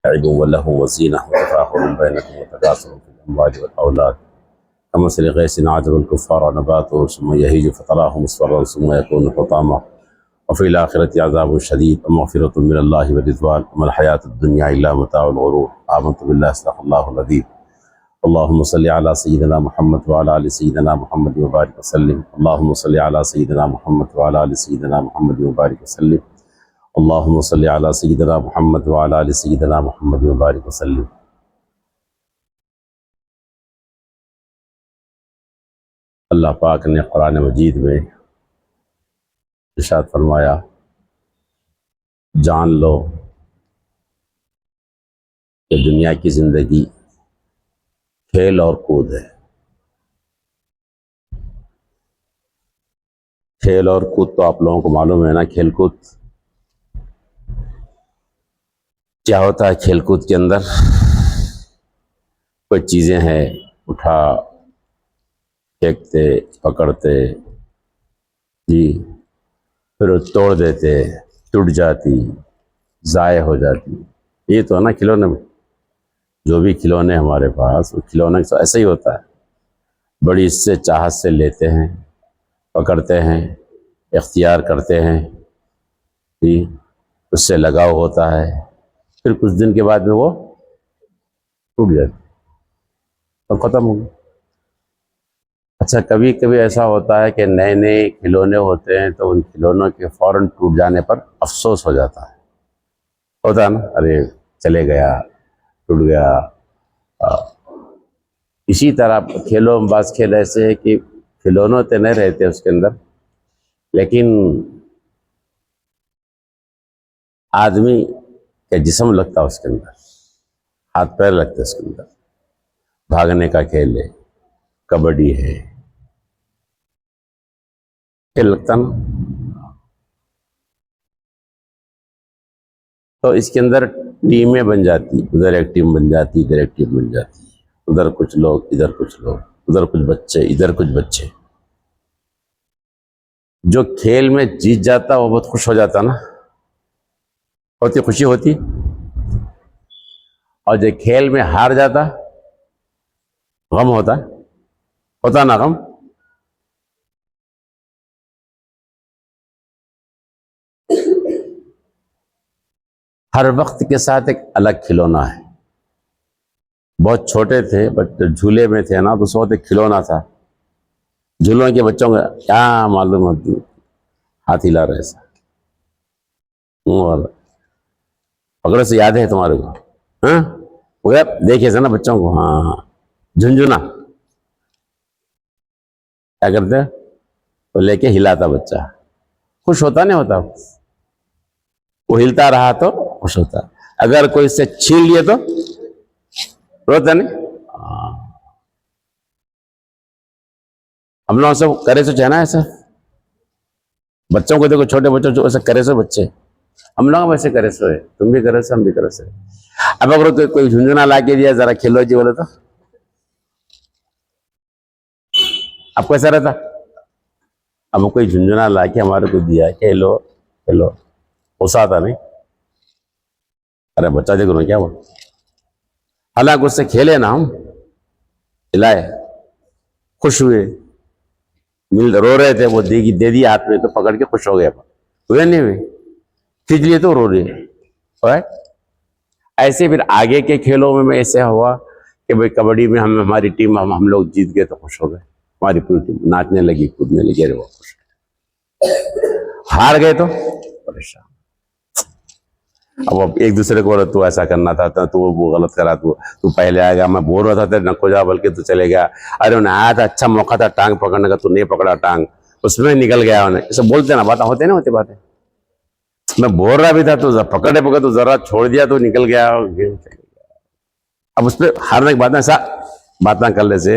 लइब व लहव व ज़ीनह व तफ़ाख़ुरुन बैनकुम व तकासुरुन फ़िल अम्वालि वल औलाद कमसली ग़ैसिन अअजबल कुफ़्फ़ार नबातुहु सुम्मा यहीजु फ़तराहु मुस्फ़र्रन सुम्मा यकूनु हुतामा व फ़िल आख़िरति अज़ाबुन शदीद व मग़फ़िरतुन मिनल्लाहि व रिज़वान व मल हयातुद दुन्या इल्ला मताउल ग़ुरूर। आमनतु बिल्लाहि सदक़ल्लाहुल अज़ीम। अल्लाहुम्मा सल्लि अला सय्यिदिना मुहम्मद व अला आलि सय्यिदिना मुहम्मद व बारिक व सल्लिम। अल्लाहुम्मा सल्लि अला सय्यिदिना मुहम्मद व अला आलि सय्यिदिना मुहम्मद व बारिक व सल्लिम। अल्लाहुम्मा सल्लि अला सय्यिदिना मुहम्मद व अला आलि सय्यिदिना मुहम्मद व बारिक व सल्लिम। अल्लाह पाक ने कुरान मजीद में इरशाद फरमाया, जान लो कि दुनिया की ज़िंदगी खेल और कूद है। खेल और कूद तो आप लोगों को मालूम है ना, खेल कूद क्या होता है। खेल कूद के अंदर कोई चीज़ें हैं, उठा फेंकते, पकड़ते जी, फिर वो तोड़ देते, टूट जाती, ज़ाय हो जाती। ये तो है ना खिलौने में। जो भी खिलौने हमारे पास, वो खिलौने तो ऐसे ही होता है। बड़ी इससे चाहत से लेते हैं, पकड़ते हैं, इख्तियार करते हैं जी, उससे लगाव होता है, फिर कुछ दिन के बाद में वो टूट जाती तो ख़त्म हो गया। अच्छा, कभी कभी ऐसा होता है कि नए नए खिलौने होते हैं तो उन खिलौनों के फ़ौरन टूट जाने पर अफसोस हो जाता है। होता है ना, अरे चले गया, टूट गया। इसी तरह खेलों में बाज़ खेल ऐसे है कि खिलौनों तो नहीं रहते उसके अंदर, लेकिन आदमी का जिस्म लगता है उसके अंदर, हाथ पैर लगते हैं उसके अंदर। भागने का खेल है, कबड्डी है, खेल लगता ना। तो इसके अंदर टीमें बन जाती, उधर एक टीम बन जाती, इधर एक टीम बन जाती, उधर कुछ लोग, इधर कुछ लोग, उधर कुछ बच्चे, इधर कुछ बच्चे। जो खेल में जीत जाता वो बहुत खुश हो जाता ना, होती खुशी होती। और जो खेल में हार जाता गम होता ना गम। हर वक्त के साथ एक अलग खिलौना है। बहुत छोटे थे बट झूले में थे ना, तो उस वक्त एक खिलौना था। झूलों के बच्चों को क्या मालूम होती, हाथ हिला रहे ऐसा पकड़े से याद है तुम्हारे को? हाँ, देखे से ना बच्चों को। हाँ, झुंझुना क्या करते, तो लेके हिलाता बच्चा, खुश होता नहीं होता। वो हिलता रहा तो खुश होता, अगर कोई इससे छीन लिए तो रोता नहीं। हम लोग सब करे सो है ना ऐसा। बच्चों को देखो, छोटे बच्चों जो ऐसे करे सो बच्चे, हम लोग वैसे करे सो है, तुम भी करे सो, हम भी करे सो। अब अगर कोई झुंझुना ला के दिया, जरा खेलो जी बोले तो आपको ऐसा रहता। अब कोई झुंझुना ला के हमारे को दिया, खेलो खेलो, गुस्सा आता नहीं? अरे बच्चा देखो ना क्या बोल, हालांकि उससे खेले ना, हम खिलाए, खुश हुए, मिल रो रहे थे, वो दे दिया हाथ में तो पकड़ के खुश हो गए। हुए नहीं हुए, खींच लिए तो रो रहे। ऐसे फिर आगे के खेलों में ऐसे हुआ कि भाई कबड्डी में हमारी टीम, हम लोग जीत गए तो खुश हो गए, हमारी पूरी टीम नाचने लगी, कूदने लगी, अरे वो खुश। हार गए तो परेशान। अब एक दूसरे को, तू ऐसा करना था, तू वो गलत करा, तू पहले आएगा, मैं बोल रहा था तेरे नको जा, बल्कि तू चले गया। अरे उन्हें आया था, अच्छा मौका था टांग पकड़ने का, तू नहीं पकड़ा टांग, उसमें निकल गया। उन्हें ऐसे बोलते ना, बातें होते ना, होती बातें। मैं बोल रहा भी था, तो पकड़े तो जरा छोड़ दिया तो निकल गया, गेम चल गया। अब उस पर हारने के बाद ऐसा बातें करने से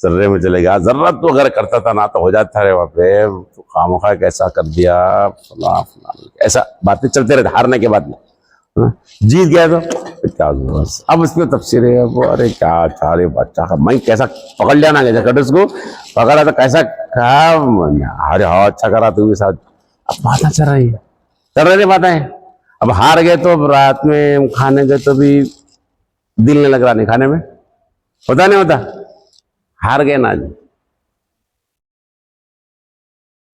जर्रे में चलेगा। जरूरत तो अगर करता था ना तो हो जाता है वहाँ पे, तो खामोखा कैसा कर दिया, ऐसा बातें चलते रहते हारने के बाद में। जीत गया तो क्या, अब उसमें तफसीर है वो। अरे क्या चारे बच्चा का मैं कैसा पकड़ लिया ना, कैसा कर उसको पकड़ा तो कैसा कहा, अरे हाँ अच्छा करा तू भी साथ। अब बातें चल रही है, चल रही बातें। अब हार गए तो अब रात में खाने गए तो भी दिल नहीं लग रहा, नहीं खाने में, होता नहीं होता, हार गए ना जी,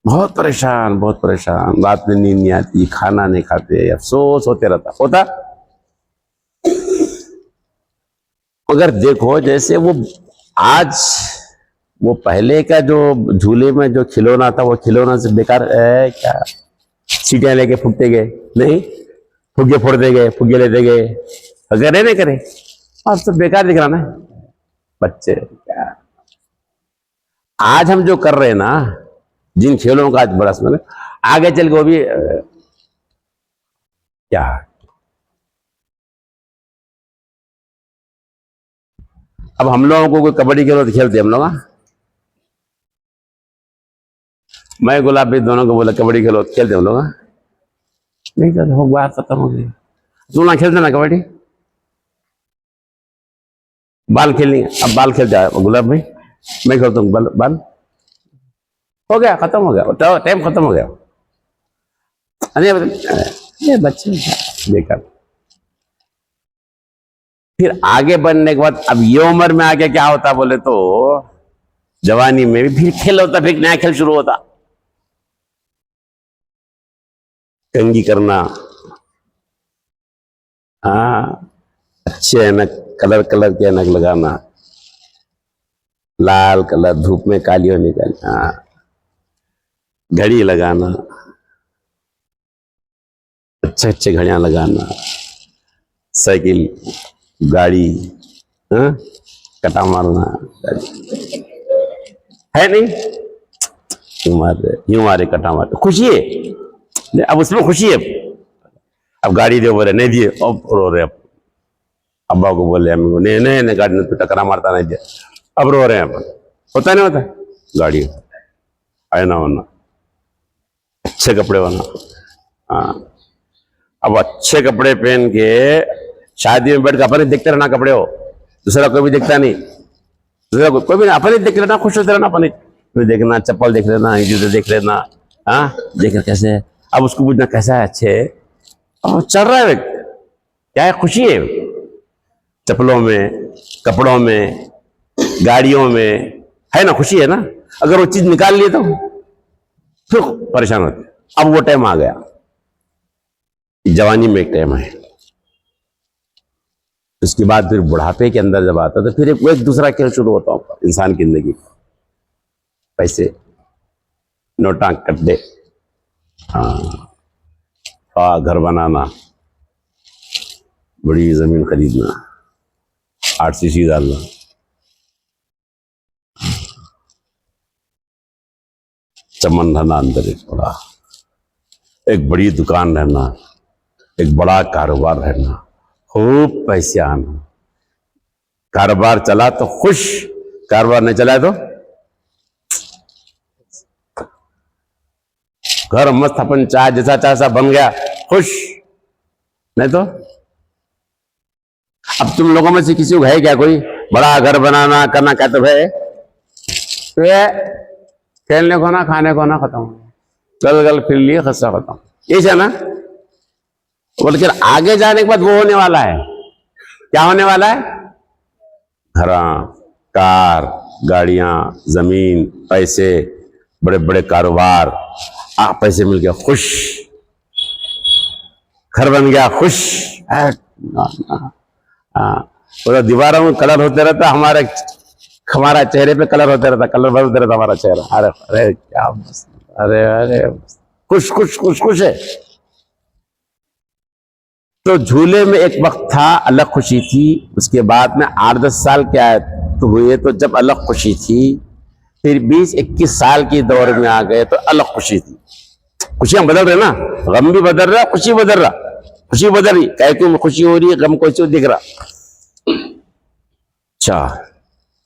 बहुत परेशान, बहुत परेशान, रात में नींद नहीं आती, खाना नहीं खाते, अफसोस होते रहता, होता। अगर देखो जैसे वो आज, वो पहले का जो झूले में जो खिलौना था, वो खिलौना से बेकार है क्या? सीटियां लेके फूकते गए, नहीं फुग्गे फोड़ते गए, फुग्गे लेते गए, अगर नहीं करे अब तो बेकार दिख रहा ना बच्चे क्या। आज हम जो कर रहे हैं ना, जिन खेलों का आज बड़ा समय, आगे चल के वो भी क्या, अब हम लोगों को कोई कबड्डी खेलो तो खेलते हम लोग, मैं गुलाब भी दोनों को बोला कबड्डी खेलो तो खेलते हम लोग, नहीं करते, हो बात खत्म हो गई। तुम ना खेलते ना कबड्डी, बाल खेलनी, अब बाल खेल जाए गुलाब भाई, मैं खेलता हूँ बाल, बाल हो गया, खत्म हो गया, टाइम खत्म हो गया। अरे ये बच्चे बेकार। फिर आगे बढ़ने के बाद अब ये उम्र में आगे क्या होता बोले तो, जवानी में भी फिर खेल होता, फिर नया खेल शुरू होता, कंघी करना, हाँ अच्छे ऐनक, कलर कलर के ऐनक लगाना, लाल कलर, धूप में काली होने का, हाँ घड़ी लगाना, अच्छे अच्छे घड़ियां लगाना, साइकिल गाड़ी, हाँ कटा मारना है नहीं, यूं मारे कटा मारे, खुशी है, अब उसमें खुशी है। अब गाड़ी दे बोले नहीं दिए, अब रो रहे, अब अब्बा को बोले अम्मी को, नहीं नहीं नहीं गाड़ी ने तो टकरा मारता नहीं दिया, अब रो रहे हैं। अपन होता नहीं होता, गाड़ी आना होना, अच्छे कपड़े होना, हाँ अब अच्छे कपड़े पहन के शादी में बैठ के अपन ही देखते रहना कपड़े हो, दूसरा कोई भी देखता नहीं, दूसरा कोई भी अपन ही देख लेना, खुश होते रहना, अपन ही देखना, चप्पल देख लेना, जूते देख लेना, हाँ देख कैसे, अब उसको पूछना कैसा है, अच्छे, अब चल रहा है क्या है, खुशी है चप्पलों में, कपड़ों में, गाड़ियों में, है ना, खुशी है ना। अगर वो चीज निकाल लिए तो फिर परेशान होते। अब वो टाइम आ गया, जवानी में एक टाइम है, उसके बाद फिर बुढ़ापे के अंदर जब आता तो फिर एक दूसरा खेल शुरू होता होगा इंसान की जिंदगी, पैसे, नोटा, कट्टे, हाँ घर बनाना, बड़ी जमीन खरीदना, 8 सीसी डालना, चमन रहना अंदर, एक बड़ा, एक बड़ी दुकान रहना, एक बड़ा कारोबार रहना, खूब पैसे आना, कारोबार चला तो खुश, कारोबार नहीं चला तो घर मस्त, अपन चाहे जैसा चाहे सा बन गया, खुश, नहीं तो। अब तुम लोगों में से किसी को है क्या कोई बड़ा घर बनाना करना, क्या तो है, तो खेलने को ना, खाने को ना, खत्म, चल गल फिर लिए खस्सा खत्म, ये है ना। बल्कि आगे जाने के बाद वो होने वाला है, क्या होने वाला है, घर, कार, गाड़ियां, जमीन, पैसे, बड़े बड़े कारोबार, पैसे मिल गया खुश, घर बन गया खुश, पूरा दीवारों में कलर होते रहता, हमारा चेहरे पे कलर होते रहता, कलर भर होते रहता हमारा चेहरा, अरे अरे क्या, अरे अरे खुश खुश खुश खुश है। तो झूले में एक वक्त था अलग खुशी थी, उसके बाद में 8-10 साल क्या तो हुए तो जब अलग खुशी थी, फिर 20-21 साल की दौर में आ गए तो अलग खुशी थी। खुशियां बदल रहे ना, गम भी बदल रहा, खुशी बदल रहा, खुशी बदल रही, कह क्यों खुशी हो रही है, गम को दिख रहा। अच्छा,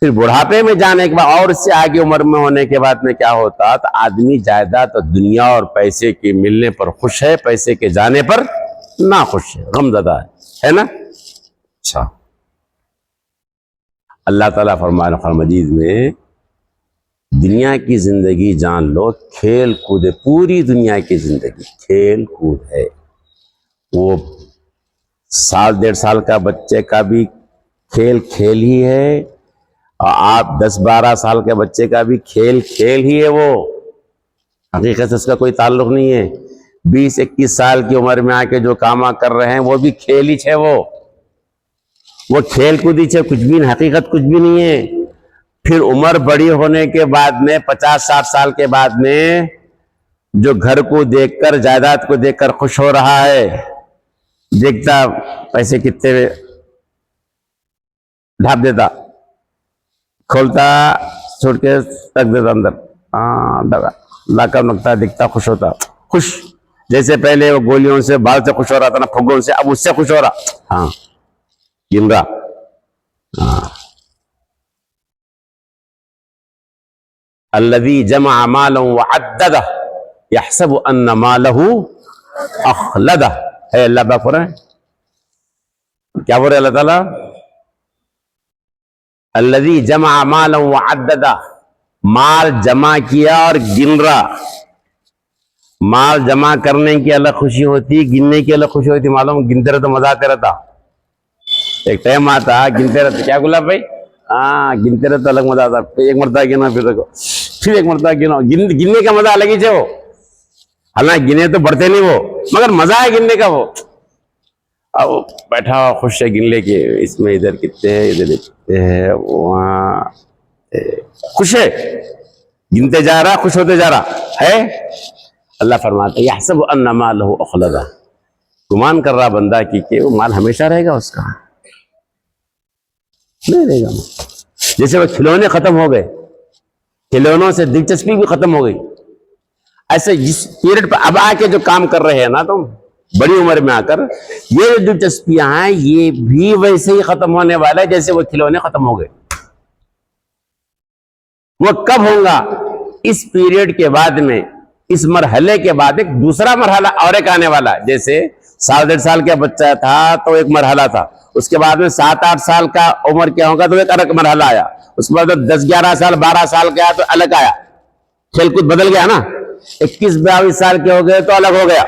फिर बुढ़ापे में जाने के बाद और इससे आगे उम्र में होने के बाद में क्या होता, तो आदमी जायदाद तो दुनिया और पैसे के मिलने पर खुश है, पैसे के जाने पर ना खुश है, गमज़दा है ना। अच्छा, अल्लाह ताला फरमाया कुरान मजीद में, दुनिया की जिंदगी जान लो, खेल कूद, पूरी दुनिया की जिंदगी खेल कूद है, वो 1.5 साल का बच्चे का भी खेल खेल ही है, और आप 10-12 साल के बच्चे का भी खेल खेल ही है। वो हकीकत से उसका कोई ताल्लुक नहीं है। 20-21 साल की उम्र में आके जो कामा कर रहे हैं वो भी खेल ही है। वो खेल कूद ही है, कुछ भी नहीं, हकीकत कुछ भी नहीं है। फिर उम्र बड़ी होने के बाद में 50-60 साल के बाद में जो घर को देखकर, जायदाद को देखकर खुश हो रहा है, देखता पैसे कितने ढाप देता, खोलता, छोड़ के रख देता अंदर, हाँ लाकर नकता, दिखता, खुश होता, खुश। जैसे पहले वो गोलियों से, बाल से खुश हो रहा था ना, फुग्गों से, अब उससे खुश हो रहा। हाँ, गिन रहा। हाँ, अल्लज़ी जमा मालन व अद्ददा यहसबु अन्न मालहू अखलदा है। अल्लाह पाक बोल रहे हैं, क्या बोल रहे अल्लाह ताला? अल्लज़ी जमा मालन व अद्ददा, माल जमा किया और गिन रहा। माल जमा करने की अलग खुशी होती, गिनने की अलग खुशी होती। मालूम, गिनते रहे तो मजा आते रहता। एक टाइम आता गिनते रहते, क्या गुलाब भाई, हाँ गिनते रहते अलग मजा आता। एक मरतबा गिना, फिर एक मरतबा गिनो, गिनने का मजा अलग ही है वो। हालांकि गिने तो बढ़ते नहीं वो, मगर मजा है गिनने का वो। अब बैठा हुआ खुश है गिन ले के, इसमें इधर कितने हैं, इधर कितने हैं, वहाँ खुश है, गिनते जा रहा, खुश होते जा रहा है। अल्लाह फरमाता है यहसबु अन्न मालहू अखलदा, गुमान कर रहा बंदा कि वो माल हमेशा रहेगा उसका, नहीं रहेगा। जैसे वो खिलौने खत्म हो गए, खिलौनों से दिलचस्पी भी खत्म हो गई, ऐसे जिस पीरियड पर अब आके जो काम कर रहे हैं ना तुम, बड़ी उम्र में आकर, ये जो दिलचस्पियां हैं ये भी वैसे ही खत्म होने वाला है जैसे वो खिलौने खत्म हो गए। वो कब होगा? इस पीरियड के बाद में, इस मरहले के बाद एक दूसरा मरहला और एक आने वाला है। जैसे 1.5 साल का बच्चा था तो एक मरहला था, उसके बाद में 7-8 साल का उम्र क्या होगा तो एक अलग मरहला आया, उसके बाद 10-11 साल 12 साल का तो अलग आया, खेलकूद बदल गया ना। 21-22 साल के हो गए तो अलग हो गया,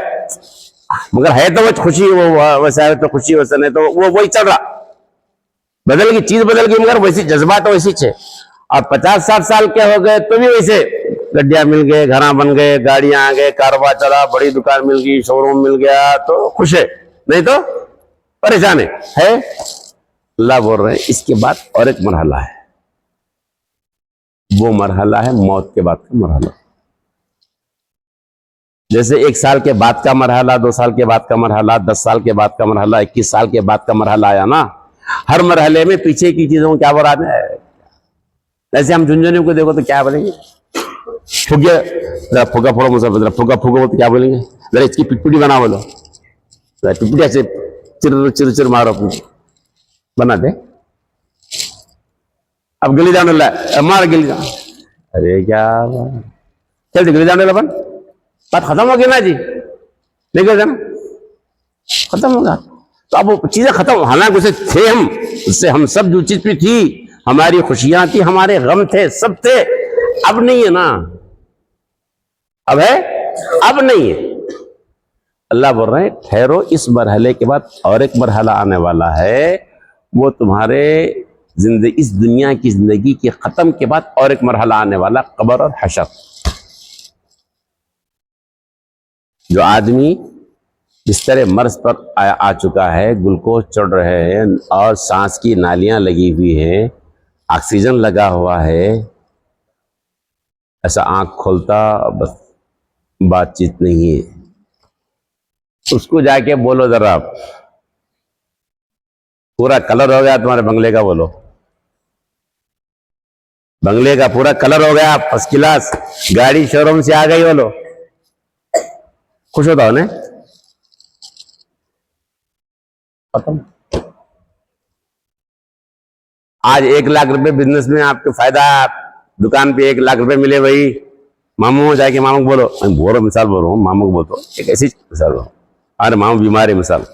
मगर है तो वो खुशी, वो वैसा है तो खुशी, वैसा नहीं तो वो वही चल रहा। बदल गई, चीज बदल गई, मगर वैसी जज्बात तो वैसी है। और 50-60 साल के हो गए तो भी वैसे, गड्डियां मिल गए, घरा बन गए, गाड़ियां आ गए, कारोबार चला, बड़ी दुकान मिल गई, शोरूम मिल गया तो खुश है, नहीं तो परेशान है। अल्लाह बोल रहे हैं इसके बाद और एक मरहला है, वो मरहला है मौत के बाद का मरहला। जैसे 1 साल के बाद का मरहला, 2 साल के बाद का मरहला, 10 साल के बाद का मरहला, 21 साल के बाद का मरहला आया ना। हर मरहले में पीछे की चीजों को क्या बोला है। जैसे हम झुंझुनू को देखो तो क्या बोलेंगे, फुगे, जरा फुगा फोड़ो मुझे, जरा फुगा फुगो तो क्या बोलेंगे, जरा इसकी पिटपुटी बना बोलो, पिटपुटी ऐसे चिर चिर चिर मारो, बना दे। अब गिली जाने लगा, मार गिली जान, अरे क्या चलते गिली जाने लगा, बात खत्म हो गई ना जी, लेकर जाना खत्म होगा। तो अब वो चीजें खत्म, हालांकि उसे थे हम, उससे हम सब जो चीज भी थी, हमारी खुशियां थी, हमारे गम थे, सब थे, अब नहीं है ना। अब है, अब नहीं है। अल्लाह बोल रहे हैं ठहरो, इस मरहले के बाद और एक मरहला आने वाला है, वो तुम्हारे जिंदगी, इस दुनिया की जिंदगी के खत्म के बाद और एक मरहला आने वाला, कब्र और हशर। जो आदमी बिस्तर मर्ज पर आ चुका है, ग्लूकोज चढ़ रहे हैं और सांस की नालियां लगी हुई हैं, ऑक्सीजन लगा हुआ है, ऐसा आंख खोलता बस बातचीत नहीं है, उसको जाके बोलो जरा पूरा कलर हो गया तुम्हारे बंगले का, बोलो बंगले का पूरा कलर हो गया, फर्स्ट क्लास गाड़ी शोरूम से आ गई, बोलो खुश होता हो ने खत्म। आज 1 लाख रुपए बिजनेस में आपको फायदा, दुकान पे 1 लाख रुपए मिले, भाई मामू जाके मामू को बोलो, मैं बोलो मिसाल बोल रहा हूँ, मामू को बोलो एक ऐसी मिसाल बोलो, अरे मामू बीमार है मिसाल,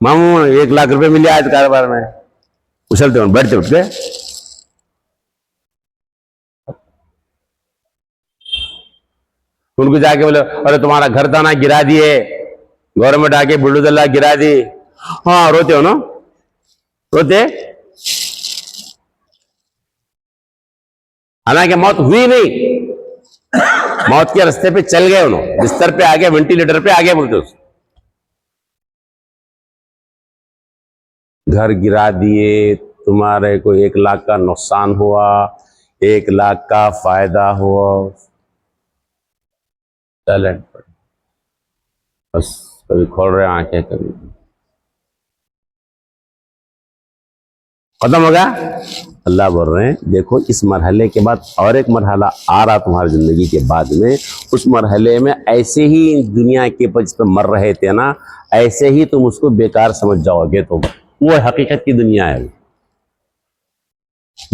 मामू 1 लाख रुपए मिले आज कारोबार में, उछलते हो बैठते उठते, उनको जाके बोले अरे तुम्हारा घर था ना गिरा दिए, गवर्नमेंट आके बुलडोजर गिरा दी। हाँ रोते हो ना, रोते। हालांकि मौत हुई नहीं, मौत के रास्ते पे चल गए, उन्होंने बिस्तर पे आ गए, वेंटिलेटर पे आ गए बोलते। घर गिरा दिए, तुम्हारे को 1 लाख का नुकसान हुआ, 1 लाख का फायदा हुआ, टैलेंट पर बस कभी खोल रहे आंखें, कभी खत्म हो गया। अल्लाह बोल रहे हैं देखो इस मरहले के बाद और एक मरहला आ रहा तुम्हारी जिंदगी के बाद में, उस मरहले में ऐसे ही दुनिया के ऊपर जिस पर मर रहे थे ना, ऐसे ही तुम उसको बेकार समझ जाओगे। तुम वो हकीकत की दुनिया है,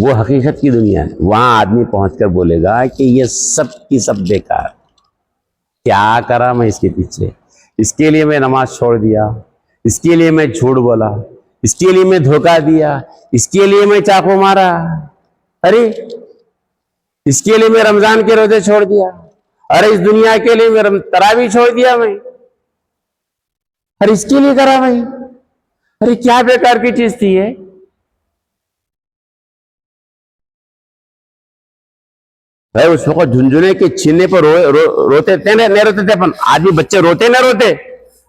वो हकीकत की दुनिया है। वहां आदमी पहुंचकर बोलेगा कि ये सब की सब बेकार, क्या करा मैं इसके पीछे, इसके लिए मैं नमाज छोड़ दिया, इसके लिए मैं झूठ बोला, इसके लिए मैं धोखा दिया, इसके लिए मैं चाकू मारा, अरे इसके लिए मैं रमजान के रोजे छोड़ दिया, अरे इस दुनिया के लिए मैं तरावी छोड़ दिया मैं, अरे इसके लिए करा मैं, अरे क्या बेकार की चीज थी ये। भाई उस वक्त झुंझुने के छीनने पर रोते थे नहीं रोते थे अपन, आदमी बच्चे रोते ना रोते,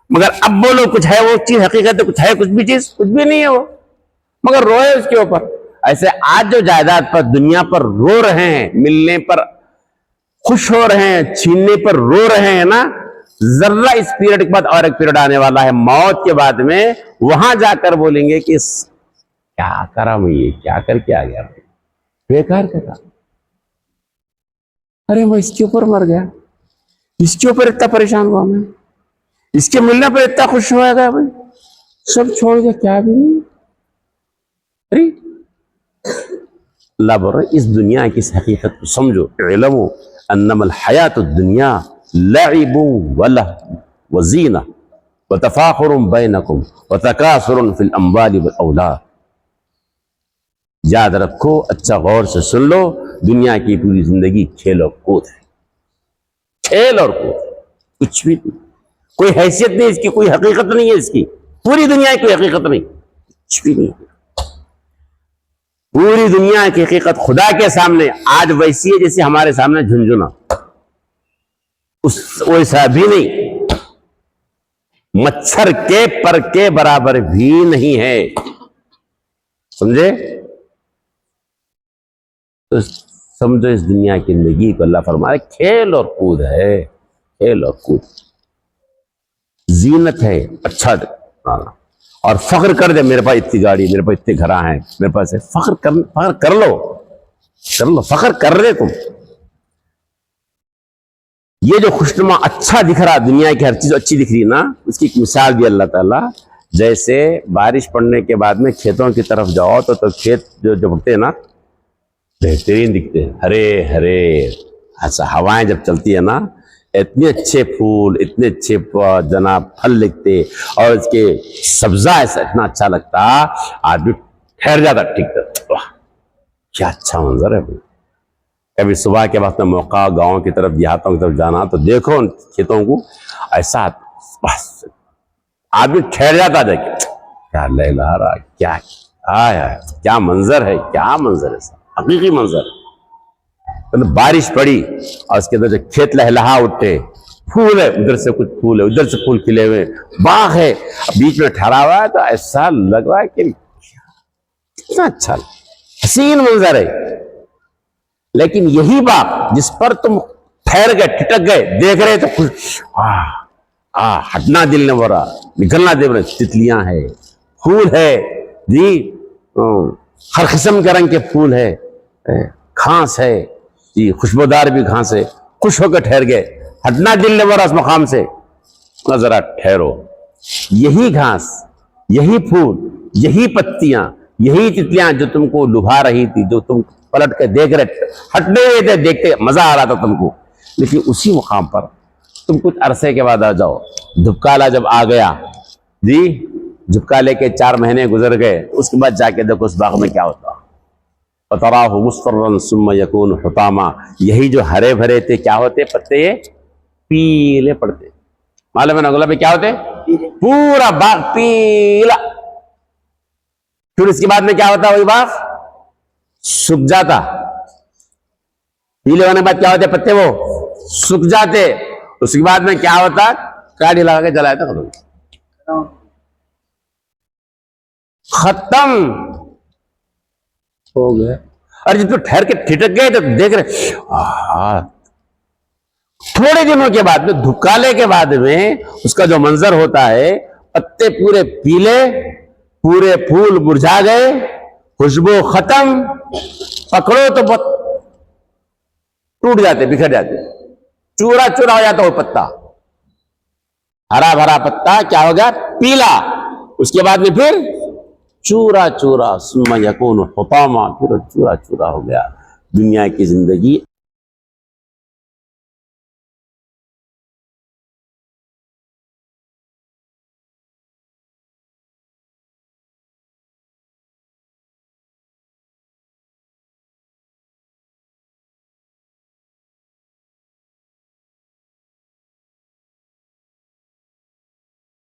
मगर अब बोलो कुछ है वो चीज हकीकत, कुछ है, कुछ भी चीज, कुछ भी नहीं है वो, मगर रोए उसके ऊपर। ऐसे आज जो जायदाद पर दुनिया पर रो रहे हैं, मिलने पर खुश हो रहे हैं, छीनने पर रो रहे हैं ना, जर्रा इस पीरियड के बाद और एक पीरियड आने वाला है मौत के बाद में, वहां जाकर बोलेंगे कि क्या करा मैं, ये क्या करके आ गया, बेकार करा, अरे मैं इसके ऊपर मर गया, इसके ऊपर इतना परेशान हुआ मैं, इसके मिलने पर इतना खुश हो गया भाई, सब छोड़ के क्या भी नहीं। अरे अल्लाह बोल रहे इस दुनिया की इस हकीकत को समझो, इल्मु अन्नमल हयातुद दुनिया लइबु वलहव वज़ीना वतफाखुरुन बैनकुम वतकासुरुन फिल अम्वालि वल औलाद। याद रखो, अच्छा गौर से सुन लो, दुनिया की पूरी जिंदगी खेल और कूद है, खेल और कूद, कुछ भी नहीं, कोई हैसियत नहीं इसकी, कोई हकीकत नहीं है इसकी, पूरी दुनिया की कोई हकीकत नहीं, कुछ भी नहीं। पूरी दुनिया की हकीकत खुदा के सामने आज वैसी है जैसे हमारे सामने झुंझुना, उस वैसा भी नहीं, मच्छर के पर के बराबर भी नहीं है, समझे। तो समझो इस दुनिया की जिंदगी को अल्लाह फरमाए खेल और कूद है, खेल और कूद, जीनत है, अच्छा और फख्र कर दे, मेरे पास इतनी गाड़ी, मेरे पास इतने घर हैं, मेरे पास है, फख्र कर लो, फख्र कर रहे तुम। ये जो खुशनुमा अच्छा दिख रहा, दुनिया की हर चीज अच्छी दिख रही ना, उसकी एक मिसाल दी अल्लाह ताला, जैसे बारिश पड़ने के बाद में खेतों की तरफ जाओ तो खेत जो उगते हैं ना, बेहतरीन दिखते हैं, हरे हरे, ऐसा हवाएं जब चलती है ना, इतने अच्छे फूल, इतने अच्छे जनाब फल लिखते, और इसके सब्जा ऐसा इतना अच्छा लगता, आदमी ठहर जाता, ठीक, वाह क्या अच्छा मंजर है भाई। कभी सुबह के वक्त में मौका गांव की तरफ, देहातों की तरफ जाना, तो देखो उन खेतों को, ऐसा आदमी ठहर जाता देखे, क्या लहलहा, क्या आया, क्या मंजर है, क्या मंजर है, हकीकी मंजर है। तो बारिश पड़ी और उसके अंदर जो खेत लहलहा उठे, फूल है, उधर से कुछ फूल है, उधर से फूल खिले हुए, बाग है, बीच में ठहरा हुआ है, तो ऐसा लग रहा है कि कितना अच्छा हसीन मंजर है। लेकिन यही बात जिस पर तुम ठहर गए, ठिठक गए, देख रहे तो खुश, हटना दिल ने बोरा, निकलना दे रहे, तितलियां है, फूल है जी, हर किस्म के रंग के फूल है, घास है जी, खुशबूदार भी घास है, खुश होकर ठहर गए, हटना दिल ने बोरा उस मकाम से, जरा ठहरो, यही घास, यही फूल, यही पत्तियां, यही तितलियां जो तुमको लुभा रही थी, जो तुम पलट के देख रहे, हटने हुए थे, देखते मजा आ रहा था तुमको, लेकिन उसी मुकाम पर तुम कुछ अरसे के बाद आ जाओ, धुपकाला जब आ गया जी, झुपकाले के 4 महीने गुजर गए, उसके बाद जाके देखो उस बाग में क्या होता, फतराहु मुस्फर्रन सुम्मा यकून हुतामा, यही जो हरे भरे थे क्या होते पत्ते, ये पीले पड़ते, मालूम है ना, गुलाब पे क्या होते, पूरा बाग पीला। फिर उसके बाद में क्या होता, वही बाग सूख जाता। पीले होने के बाद क्या होते, पत्ते वो सूख जाते। उसके बाद में क्या होता, काड़ी लगा के जलाया था, खत्म हो गया। और जब तो ठहर के ठिठक गए तो देख रहे, थोड़े दिनों के बाद में, धुकाले के बाद में उसका जो मंजर होता है, पत्ते पूरे पीले, पूरे फूल मुरझा गए, खुशबू खत्म, पकड़ो तो टूट जाते, बिखर जाते, चूरा चूरा हो जाता वो पत्ता। हरा भरा पत्ता क्या हो गया, पीला। उसके बाद में फिर चूरा चूरा, सुम्मा यकून हुतामा, फिर चूरा चूरा हो गया। दुनिया की जिंदगी